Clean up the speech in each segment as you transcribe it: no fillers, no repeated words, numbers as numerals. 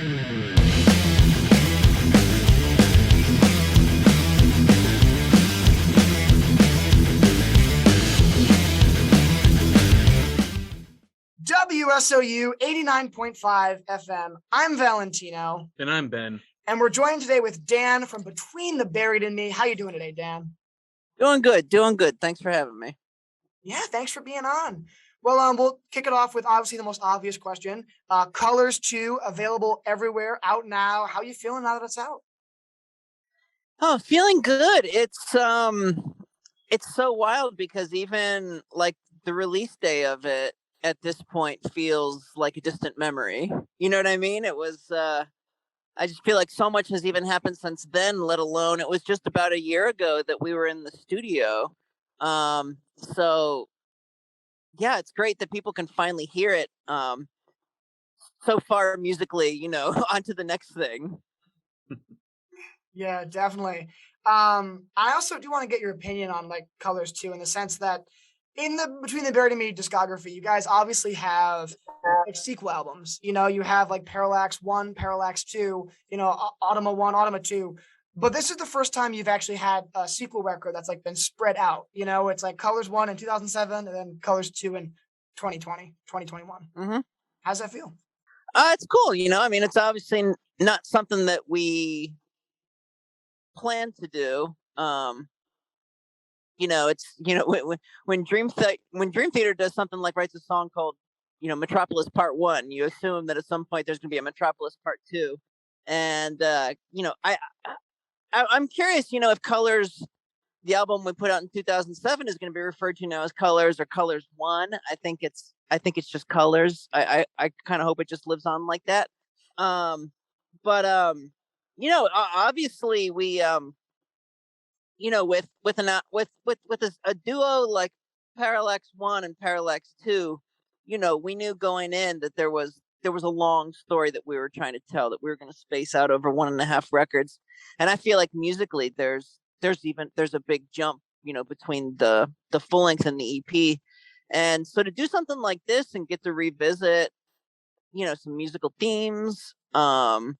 WSOU 89.5 FM. I'm Valentino. And I'm Ben. And we're joined today with Dan from Between the Buried and Me. How you doing today, Dan? Doing good. Thanks for having me. Yeah, thanks for being on. Well, we'll kick it off with obviously the most obvious question. Colors 2, available everywhere, out now. How you feeling now that it's out? Oh, feeling good. It's so wild because even like the release day of it at this point feels like a distant memory. You know what I mean? It was I just feel like so much has even happened since then, let alone it was just about a year ago that we were in the studio. So yeah, it's great that people can finally hear it. So far musically, on to the next thing. Yeah, definitely. I also do want to get your opinion on like Colors 2 in the sense that in the Between the Buried and Me discography, you guys obviously have like sequel albums. You have like Parallax 1, Parallax 2, Automa 1, Automa 2. But this is the first time you've actually had a sequel record that's like been spread out. It's like Colors 1 in 2007 and then Colors 2 in 2020, 2021. Mm-hmm. How's that feel? It's cool. It's obviously not something that we plan to do. It's when Dream Theater does something like writes a song called Metropolis Part 1, you assume that at some point there's going to be a Metropolis Part 2, and I'm curious if Colors, the album we put out in 2007, is going to be referred to now as Colors or Colors 1. I think it's just Colors. I kind of hope it just lives on like that. But obviously we with a duo like Parallax 1 and Parallax 2, we knew going in that there was a long story that we were trying to tell, that we were going to space out over 1.5 records. And I feel like musically there's a big jump, between the full length and the EP. And so to do something like this and get to revisit, some musical themes, and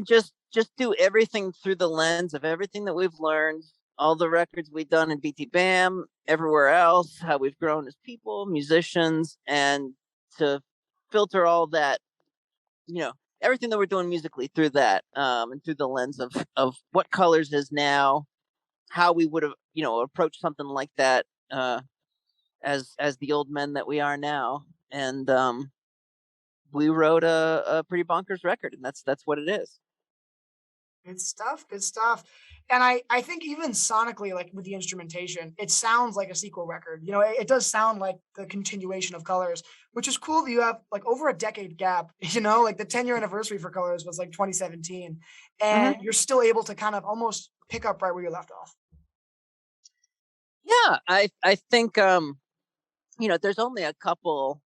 just do everything through the lens of everything that we've learned, all the records we've done in BT Bam, everywhere else, how we've grown as people, musicians, and to filter all that, everything that we're doing musically through that, and through the lens of what Colors is now, how we would have, approached something like that, as the old men that we are now. And we wrote a pretty bonkers record, and that's what it is. Good stuff. And I think even sonically, like with the instrumentation, it sounds like a sequel record. It does sound like the continuation of Colors, which is cool that you have like over a decade gap, like the 10-year anniversary for Colors was like 2017. And you're still able to kind of almost pick up right where you left off. Yeah, I think, there's only a couple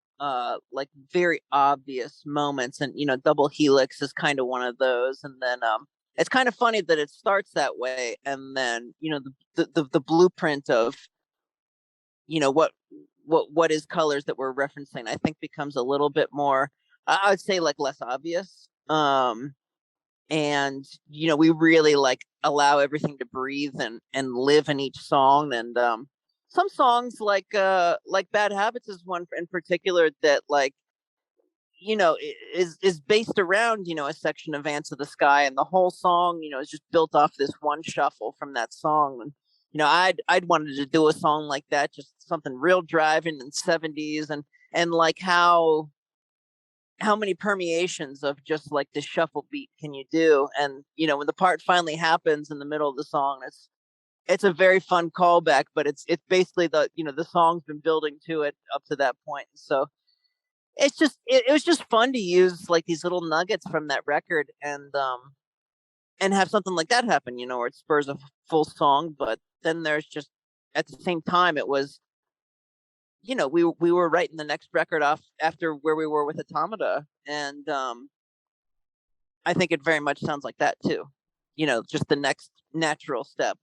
like very obvious moments, and Double Helix is kind of one of those. And then it's kind of funny that it starts that way, and then the blueprint of what is Colors that we're referencing, I think, becomes a little bit more, I would say, like less obvious. And we really like allow everything to breathe and live in each song. And some songs like Bad Habits is one in particular that is based around a section of Ants of the Sky, and the whole song is just built off this one shuffle from that song. And I'd wanted to do a song like that, just something real driving in the 70s, and like how many permeations of just like the shuffle beat can you do? And when the part finally happens in the middle of the song, it's a very fun callback, but it's basically the song's been building to it up to that point. So it's just it was just fun to use like these little nuggets from that record and have something like that happen, where it spurs a full song. But then there's just, at the same time, it was, we were writing the next record off after where we were with Automata, and I think it very much sounds like that too. Just the next natural step.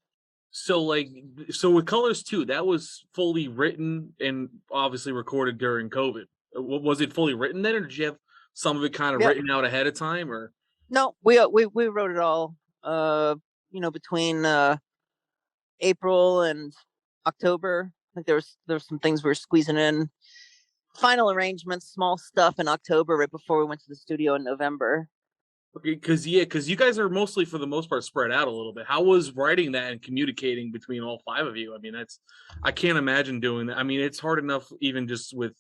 So with Colors 2, that was fully written and obviously recorded during COVID. Was it fully written then, or did you have some of it kind of Yeah. written out ahead of time, or? No, we wrote it all. Between April and October. I think there was some things we were squeezing in. Final arrangements, small stuff in October, right before we went to the studio in November. Okay, because you guys are mostly, for the most part, spread out a little bit. How was writing that and communicating between all five of you? I mean, I can't imagine doing that. I mean, it's hard enough even just with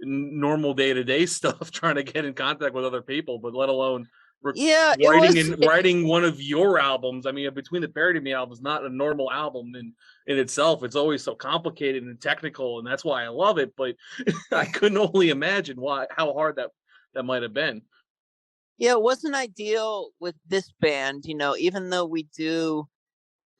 normal day-to-day stuff trying to get in contact with other people, but let alone Yeah, it was. writing one of your albums. I mean, between the Parody Me albums, not a normal album in itself. It's always so complicated and technical, and that's why I love it. But I couldn't only imagine how hard that might have been. Yeah, it wasn't ideal with this band, even though we do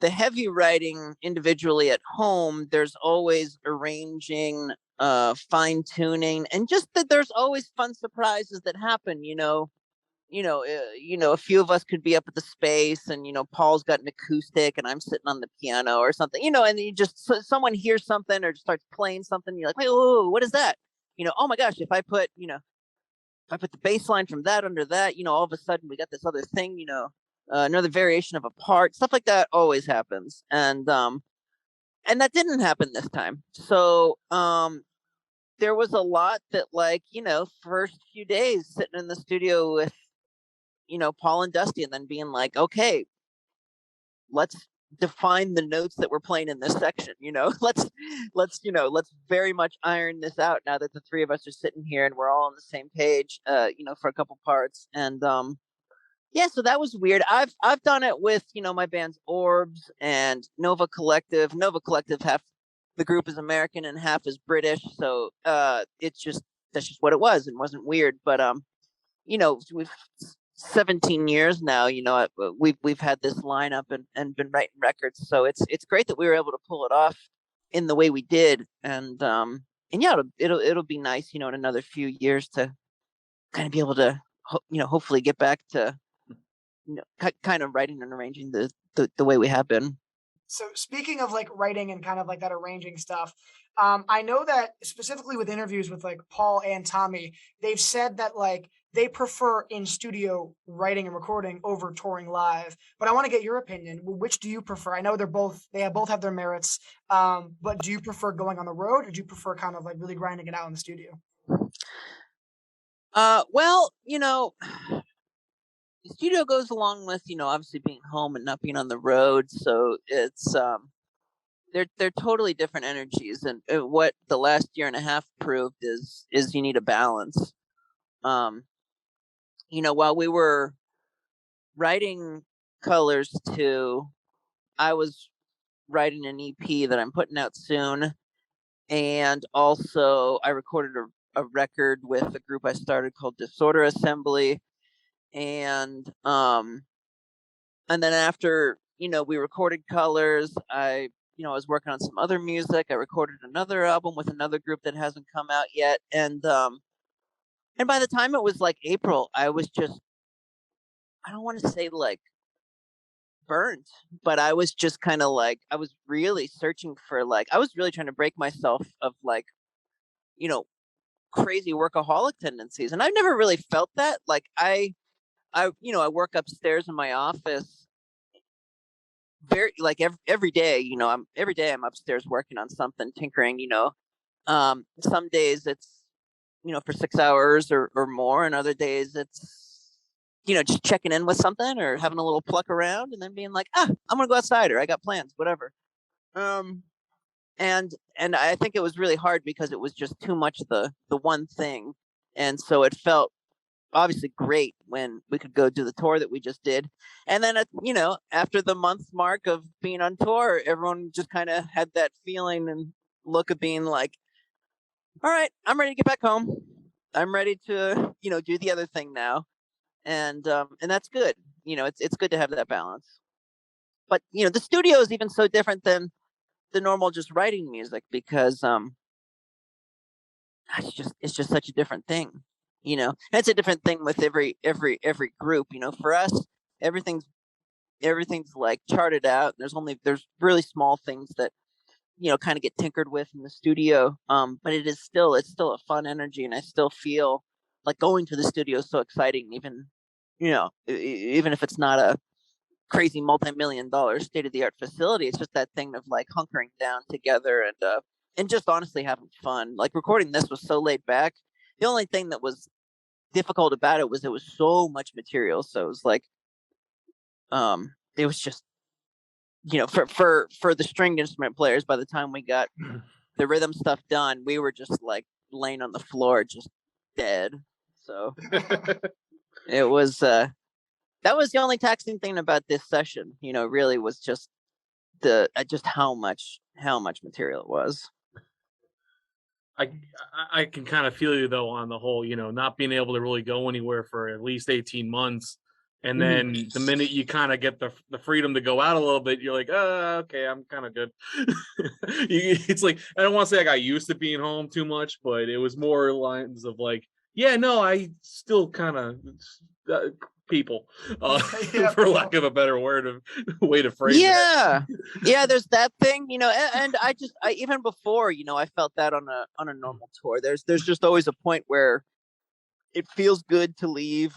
the heavy writing individually at home, there's always arranging, fine tuning, and just that there's always fun surprises that happen, a few of us could be up at the space and, Paul's got an acoustic and I'm sitting on the piano or something, and you just, someone hears something or just starts playing something. You're like, wait, whoa, what is that? Oh my gosh, if I put the bass line from that under that, all of a sudden we got this other thing, another variation of a part, stuff like that always happens. And that didn't happen this time. So, there was a lot that, first few days sitting in the studio with, Paul and Dusty, and then being like, okay, let's define the notes that we're playing in this section. Let's very much iron this out now that the three of us are sitting here and we're all on the same page, for a couple parts. And yeah, so that was weird. I've done it with, my band's Orbs and Nova Collective. Nova Collective, half the group is American and half is British, so that's just what it was, and wasn't weird. But we've 17 years now, we've had this lineup and been writing records, so it's great that we were able to pull it off in the way we did. And yeah, it'll be nice, in another few years to kind of be able to hopefully get back to kind of writing and arranging the way we have been. So speaking of like writing and kind of like that arranging stuff, I know that specifically with interviews with like Paul and Tommy, they've said that like they prefer in studio writing and recording over touring live. But I want to get your opinion. Which do you prefer? I know they both have their merits. But do you prefer going on the road, or do you prefer kind of like really grinding it out in the studio? Well, the studio goes along with, obviously being home and not being on the road. So it's they're totally different energies, and what the last year and a half proved is you need a balance. While we were writing Colors 2, I was writing an EP that I'm putting out soon, and also I recorded a record with a group I started called Disorder Assembly. And then after, we recorded Colors, I was working on some other music. I recorded another album with another group that hasn't come out yet. And by the time it was like April, I was just, I don't want to say like burnt, but I was just kind of like, I was really searching for I was really trying to break myself of crazy workaholic tendencies. And I've never really felt that. I work upstairs in my office very every day. Every day I'm upstairs working on something, tinkering. Some days it's for 6 hours or more, and other days it's just checking in with something or having a little pluck around, and then being like, I'm gonna go outside, or I got plans, whatever. And I think it was really hard because it was just too much the one thing, and so it felt obviously great when we could go do the tour that we just did. And then after the month mark of being on tour, everyone just kind of had that feeling and look of being like, all right, I'm ready to get back home. I'm ready to do the other thing now. And that's good. It's good to have that balance. But the studio is even so different than the normal just writing music, because it's just such a different thing. It's a different thing with every group. For us, everything's like charted out. There's really small things that kind of get tinkered with in the studio. But it's still a fun energy, and I still feel like going to the studio is so exciting, even even if it's not a crazy multi-million-dollar state-of-the-art facility. It's just that thing of like hunkering down together and just honestly having fun. Like recording this was so laid back. The only thing that was difficult about it was so much material. So it was like it was just for the string instrument players, by the time we got the rhythm stuff done, we were just like laying on the floor just dead. So it was that was the only taxing thing about this session, really was just just how much material it was. I can kind of feel you though on the whole, not being able to really go anywhere for at least 18 months. And then the minute you kind of get the freedom to go out a little bit, you're like, okay, I'm kind of good. It's like, I don't want to say I got used to being home too much, but it was more lines of like, yeah, no, I still kind of people, for lack of a better way to phrase that. Yeah, there's that thing, and I even before, I felt that on a normal tour. There's just always a point where it feels good to leave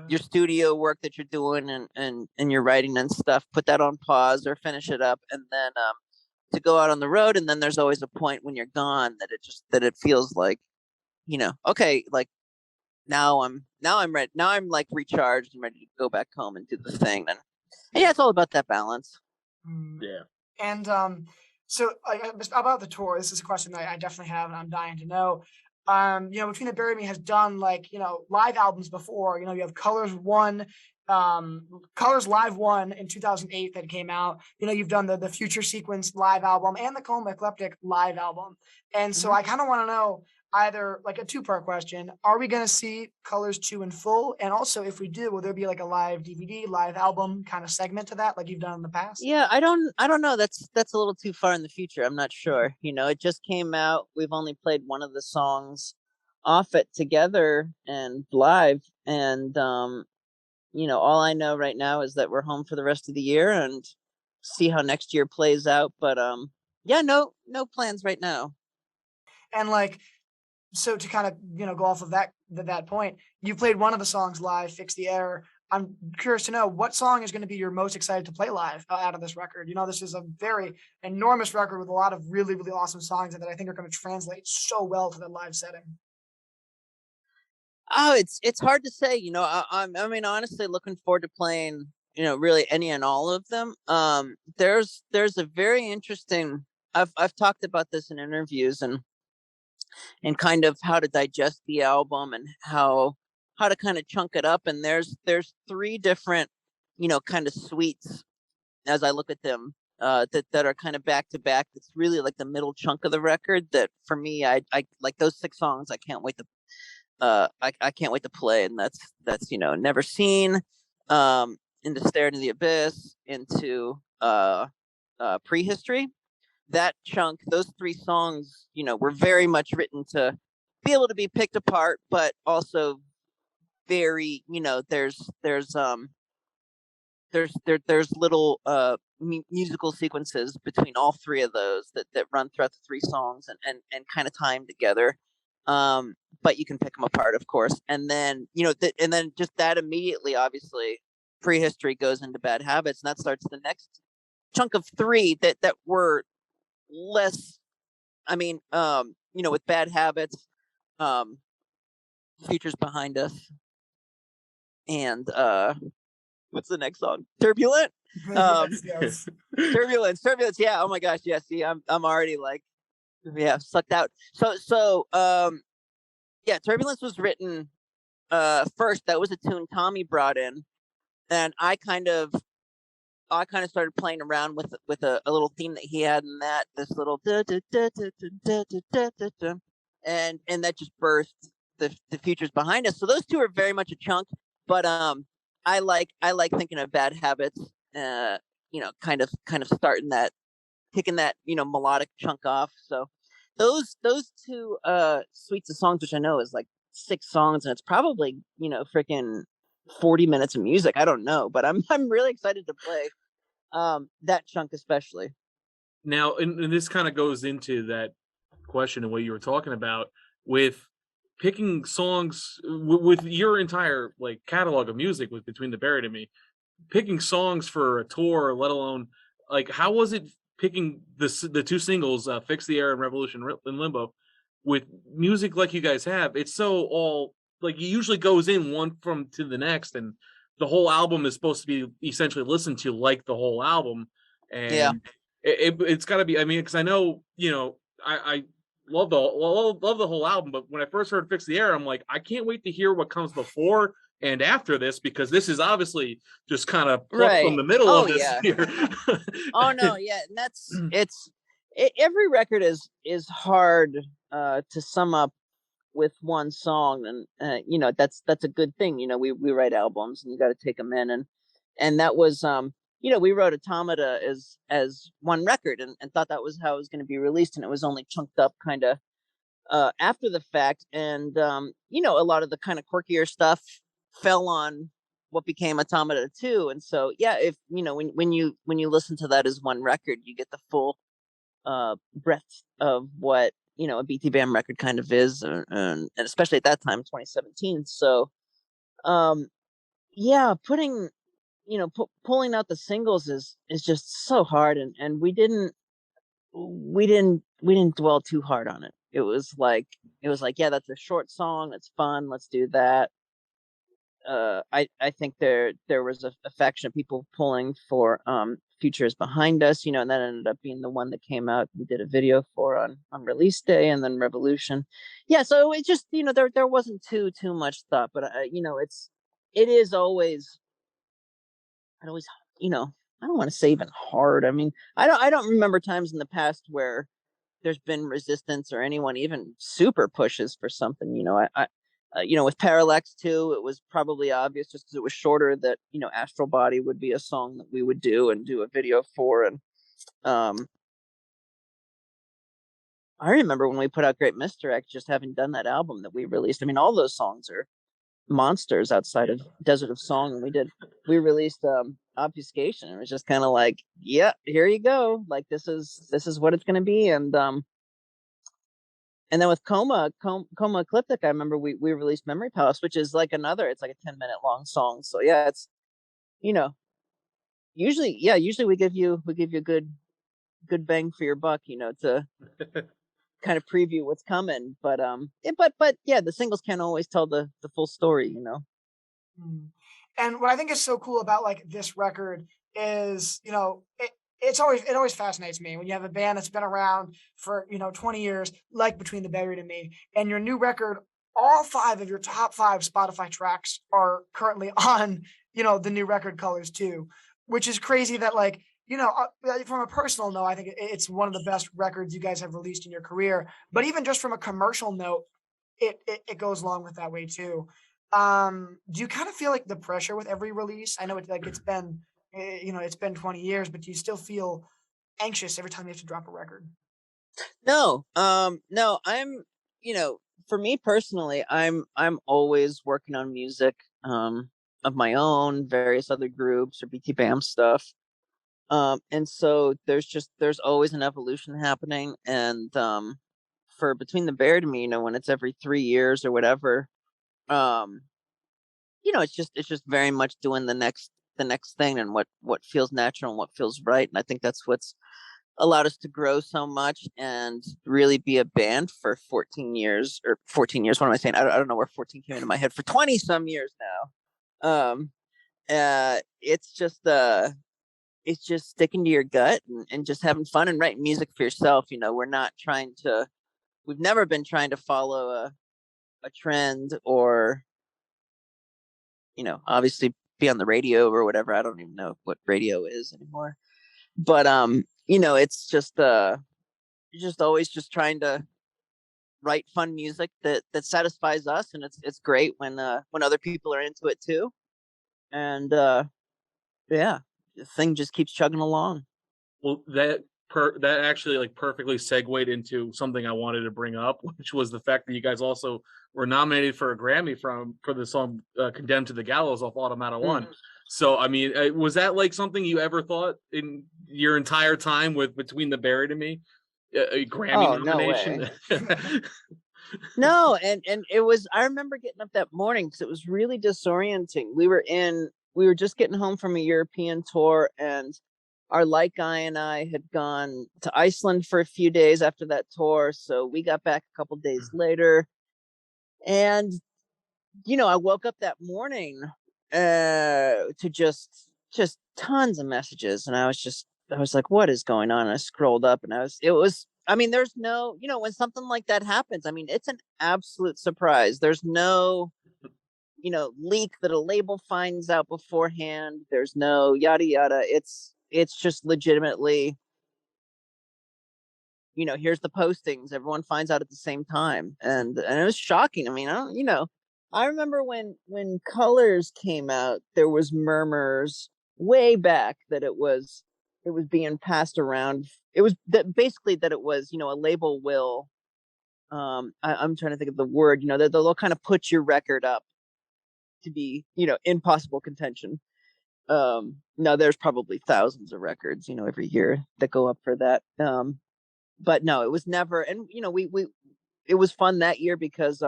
your studio work that you're doing and your writing and stuff, put that on pause or finish it up, and then to go out on the road. And then there's always a point when you're gone that it feels like, okay, like now I'm ready. Now I'm like recharged and ready to go back home and do the thing. And yeah, it's all about that balance. Yeah. And so about the tour, this is a question that I definitely have, and I'm dying to know. Between the Bury Me has done live albums before. You have Colors Live 1 in 2008 that came out. You've done the Future Sequence live album and the Coma Eclectic live album. And so I kind of want to know, either like a two-part question: are we going to see Colors 2 in full? And also, if we do, will there be like a live DVD, live album kind of segment to that, like you've done in the past? Yeah, I don't know. That's a little too far in the future. I'm not sure. It just came out. We've only played one of the songs off it together and live, and all I know right now is that we're home for the rest of the year and see how next year plays out. But yeah, no plans right now. And so to kind of, go off of that point, you played one of the songs live, Fix the Error. I'm curious to know, what song is going to be your most excited to play live out of this record? This is a very enormous record with a lot of really, really awesome songs that I think are going to translate so well to the live setting. Oh, it's hard to say. I mean, honestly, looking forward to playing, really any and all of them. There's a very interesting. I've talked about this in interviews and kind of how to digest the album and how to kind of chunk it up. And there's three different, kind of suites as I look at them, that are kind of back to back. It's really like the middle chunk of the record that for me, I like those 6 songs. I can't wait to I can't wait to play. And that's Never Seen, into Stare into the Abyss, into Prehistory. That chunk, those 3 songs, were very much written to be able to be picked apart, but also very, there's little musical sequences between all 3 of those that run throughout the 3 songs and kind of tie them together. But you can pick them apart, of course. And then, and then just that immediately, obviously, Prehistory goes into Bad Habits, and that starts the next chunk of 3 that were less, I mean, with Bad Habits, Futures Behind Us, and what's the next song? Turbulent. Yes. Turbulence. Yeah. Oh my gosh. Yeah. See, I'm already like, yeah, sucked out. So yeah, Turbulence was written first. That was a tune Tommy brought in, and I kind of started playing around with a little theme that he had in that, this little and that just birthed the Futures Behind Us. So those 2 are very much a chunk, but I like thinking of Bad Habits, kind of starting that, kicking that, melodic chunk off. So those 2 suites of songs, which I know is like 6 songs, and it's probably, freaking 40 minutes of music. I don't know, but I'm really excited to play that chunk especially. Now, and this kind of goes into that question and what you were talking about with picking songs with your entire like catalog of music with Between the Buried and Me, picking songs for a tour, let alone like how was it picking the two singles, Fix the Air and Revolution in Limbo, with music like you guys have? It's so all like it usually goes in one from to the next, and the whole album is supposed to be essentially listened to like the whole album. Yeah. And it's got to be, I mean, because I know, you know, I love the whole album, but when I first heard Fix the Air, I'm like, I can't wait to hear what comes before and after this, because this is obviously just kind of plucked from Right. the middle Oh of this yeah. here. Oh no, yeah, and every record is hard to sum up with one song, and you know that's a good thing. You know, we write albums and you got to take them in, and that was you know, we wrote Automata as one record, and thought that was how it was going to be released, and it was only chunked up kind of after the fact, and you know, a lot of the kind of quirkier stuff fell on what became Automata 2. And so yeah, if you know, when you listen to that as one record, you get the full breadth of what, you know, a BT Bam record kind of is, and especially at that time, 2017. So yeah, putting, you know, pulling out the singles is just so hard, and we didn't dwell too hard on it. It was like, yeah, that's a short song, it's fun, let's do that. I think there was a faction of people pulling for Futures Behind Us, you know, and that ended up being the one that came out. We did a video for on release day, and then Revolution. Yeah, so it just, you know, there wasn't too much thought, but you know, it is always, it always, you know, I don't want to say even hard. I mean, I don't remember times in the past where there's been resistance or anyone even super pushes for something. You know, you know, with Parallax 2, it was probably obvious just because it was shorter that, you know, Astral Body would be a song that we would do and do a video for. And I remember when we put out Great Misdirect, just having done that album that we released. I mean, all those songs are monsters outside of Desert of Song, and we released Obfuscation. It was just kind of like, yeah, here you go, like this is what it's going to be. And then with Coma Ecliptic, I remember we released Memory Palace, which is like it's like a 10-minute long song. So yeah, it's, you know, usually we give you a good bang for your buck, you know, to kind of preview what's coming. But but yeah, the singles can't always tell the full story, you know. And what I think is so cool about like this record is, you know, it always fascinates me when you have a band that's been around for, you know, 20 years, like Between the Buried and Me, and your new record, all 5 of your top 5 Spotify tracks are currently on, you know, the new record Colors too, which is crazy that like, you know, from a personal note, I think it's one of the best records you guys have released in your career. But even just from a commercial note, it goes along with that way too. Do you kind of feel like the pressure with every release? I know it's been, you know, it's been 20 years, but do you still feel anxious every time you have to drop a record? No, no, you know, for me personally, I'm always working on music, of my own, various other groups or BT Bam stuff. And so there's always an evolution happening. And, for Between the Bear to Me, you know, when it's every 3 years or whatever, um, you know, it's just very much doing the next thing, and what feels natural and what feels right. And I think that's what's allowed us to grow so much and really be a band for 14 years or 14 years. What am I saying? I don't know where 14 came into my head, for 20 some years now. It's just sticking to your gut, and just having fun and writing music for yourself. You know, we've never been trying to follow a trend, or, you know, obviously be on the radio or whatever. I don't even know what radio is anymore. But you know, it's just you're just always just trying to write fun music that satisfies us, and it's great when other people are into it too. And yeah, the thing just keeps chugging along. Well, that actually like perfectly segued into something I wanted to bring up, which was the fact that you guys also were nominated for a Grammy for the song "Condemned to the Gallows" off Automata One. So, I mean, was that like something you ever thought in your entire time with Between the Buried and Me, a Grammy Oh, no nomination? way. No, and it was. I remember getting up that morning because it was really disorienting. We were just getting home from a European tour, and our light guy and I had gone to Iceland for a few days after that tour. So we got back a couple days later, and I woke up that morning to just tons of messages, and I was like, what is going on? And I scrolled up, and it was. I mean, there's no, when something like that happens, I mean, it's an absolute surprise. There's no, leak that a label finds out beforehand. There's no yada yada. It's just legitimately, here's the postings. Everyone finds out at the same time, and it was shocking. I mean, I don't, I remember when Colors came out, there was murmurs way back that it was being passed around. It was that basically that it was, a label will. I'm trying to think of the word. They'll kind of put your record up to be, in possible contention. Now there's probably thousands of records, every year that go up for that. But no, it was never. And we it was fun that year because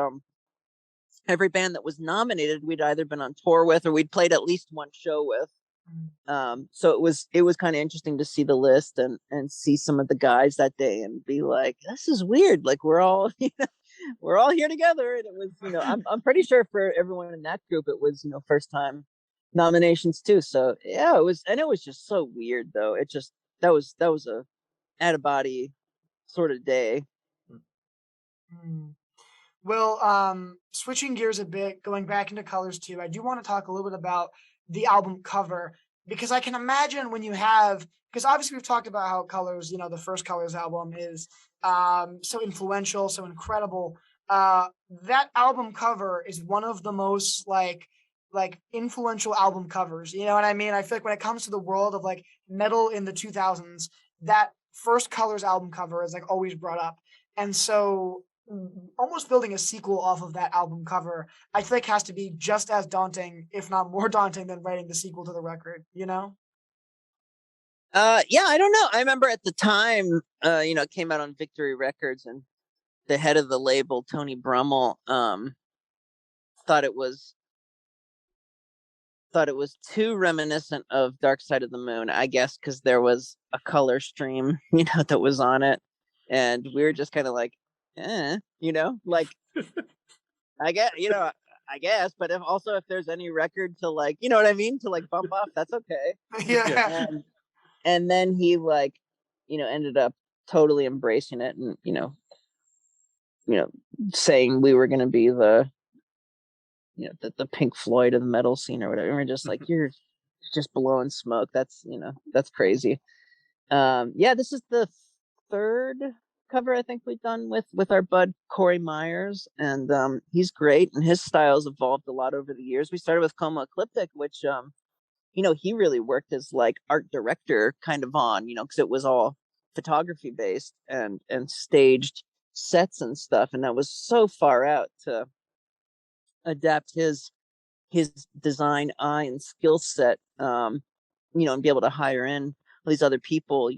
every band that was nominated we'd either been on tour with or we'd played at least one show with. So it was kind of interesting to see the list and see some of the guys that day and be like, this is weird. Like we're all we're all here together. And it was, I'm pretty sure for everyone in that group it was, first time nominations too. So yeah, it was just so weird though. It just that was a out of body sort of day. Mm. Well, switching gears a bit, going back into Colors too, I do want to talk a little bit about the album cover because I can imagine when you have, because obviously we've talked about how Colors, the first Colors album is so influential, so incredible. That album cover is one of the most like influential album covers. You know what I mean? I feel like when it comes to the world of like metal in the 2000s, that first Colors album cover is like always brought up. And so almost building a sequel off of that album cover, I feel like has to be just as daunting, if not more daunting, than writing the sequel to the record. You know? Yeah, I don't know. I remember at the time, it came out on Victory Records, and the head of the label, Tony Brummel, thought it was too reminiscent of Dark Side of the Moon, I guess, because there was a color stream, that was on it, and we were just kind of like, like I guess, but if there's any record to like, you know what I mean, to like bump off, that's okay. Yeah. And then he like, ended up totally embracing it, and saying we were going to be the Pink Floyd of the metal scene or whatever. And we're just like, you're just blowing smoke. That's crazy. Yeah, this is the third cover I think we've done with our bud Corey Myers, and he's great, and his style's evolved a lot over the years. We started with Coma Ecliptic, which he really worked as like art director kind of on, because it was all photography based and staged sets and stuff, and that was so far out to adapt his design eye and skill set, and be able to hire in all these other people,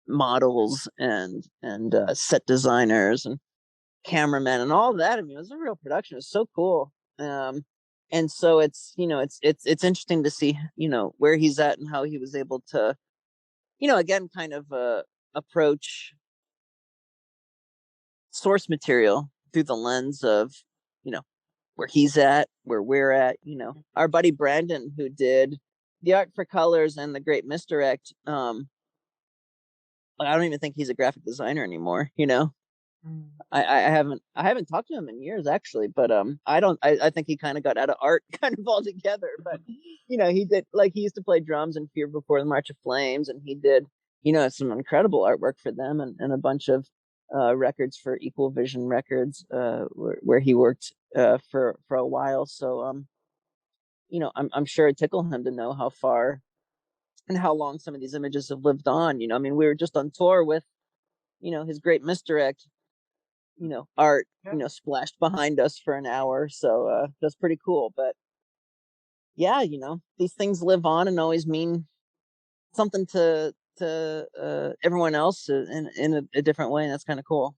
models and set designers and cameramen and all that. I mean, it was a real production. It was so cool. And so it's interesting to see, where he's at and how he was able to, again, kind of approach source material through the lens of, where he's at, where we're at. Our buddy Brandon, who did the art for Colors and the Great Misdirect, I don't even think he's a graphic designer anymore. I haven't talked to him in years actually, but I think he kind of got out of art kind of altogether. But he did, like, he used to play drums in Fear Before the March of Flames, and he did some incredible artwork for them, and a bunch of records for Equal Vision Records, where he worked for a while. So I'm sure it tickled him to know how far and how long some of these images have lived on. I mean, we were just on tour with his Great Misdirect art, Yeah. splashed behind us for an hour. So that's pretty cool. But yeah, these things live on and always mean something to everyone else in a different way, and that's kind of cool.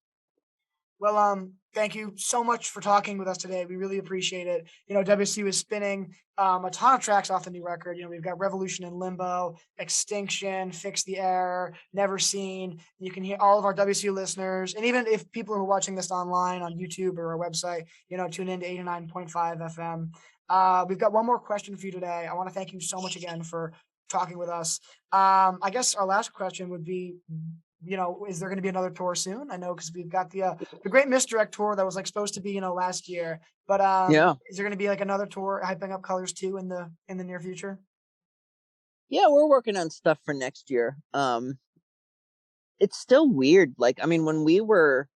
Well, thank you so much for talking with us today. We really appreciate it. WSU is spinning a ton of tracks off the new record. We've got Revolution in Limbo, Extinction, Fix the Error, Never Seen. You can hear all of our WSU listeners, and even if people who are watching this online on YouTube or our website, tune in to 89.5 FM. We've got one more question for you today. I want to thank you so much again for talking with us. I guess our last question would be, is there going to be another tour soon? I know because we've got the Great Misdirect tour that was supposed to be last year, but Yeah. is there going to be another tour hyping up Colors 2 in the near future? Yeah, we're working on stuff for next year. It's still weird. When we were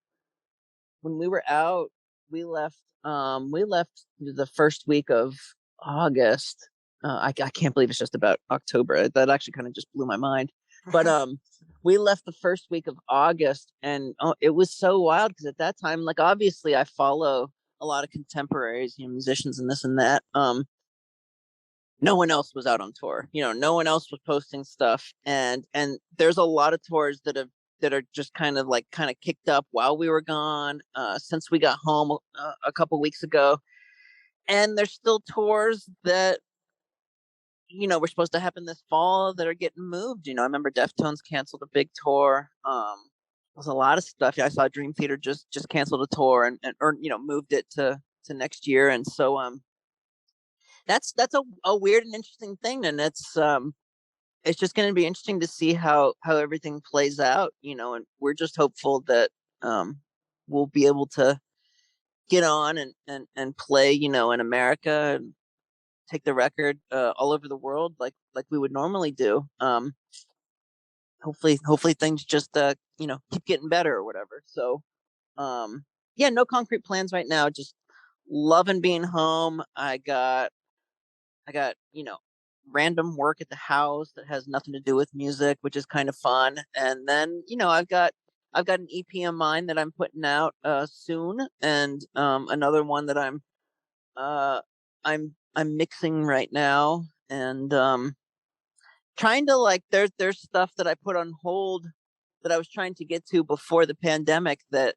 out, we left the first week of August. I can't believe it's just about October. That actually kind of just blew my mind. But we left the first week of August, and it was so wild because at that time, obviously I follow a lot of contemporaries, musicians and this and that. No one else was out on tour. No one else was posting stuff, and there's a lot of tours that are just kind of kicked up while we were gone, since we got home a couple weeks ago. And there's still tours that were supposed to happen this fall that are getting moved. I remember Deftones canceled a big tour. There's a lot of stuff. I saw Dream Theater just canceled a tour and moved it to next year. And so that's a weird and interesting thing, and it's just going to be interesting to see how everything plays out. And we're just hopeful that we'll be able to get on and play in America and take the record all over the world like we would normally do. Hopefully things just keep getting better or whatever. So yeah, no concrete plans right now, just loving being home. I got random work at the house that has nothing to do with music, which is kind of fun. And then I've got an EP of mine that I'm putting out soon, and another one that uh I'm mixing right now, and trying to there's stuff that I put on hold that I was trying to get to before the pandemic that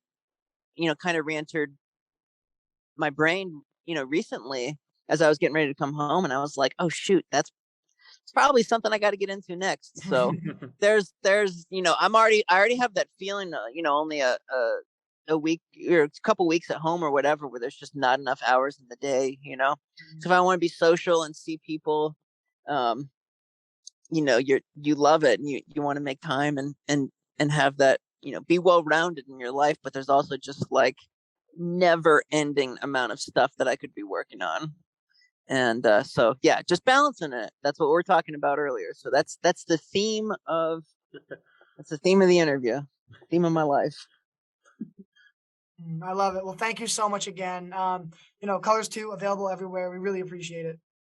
kind of re-entered my brain recently as I was getting ready to come home, and I was like, oh shoot, that's it's probably something I got to get into next. So there's I already have that feeling, only a week or a couple weeks at home or whatever, where there's just not enough hours in the day. So if I want to be social and see people, you love it, and you want to make time and have that, be well rounded in your life. But there's also just never ending amount of stuff that I could be working on. And so yeah, just balancing it. That's what we were talking about earlier. So that's the theme of the interview, theme of my life. I love it. Well, thank you so much again. Colors 2 available everywhere. We really appreciate it.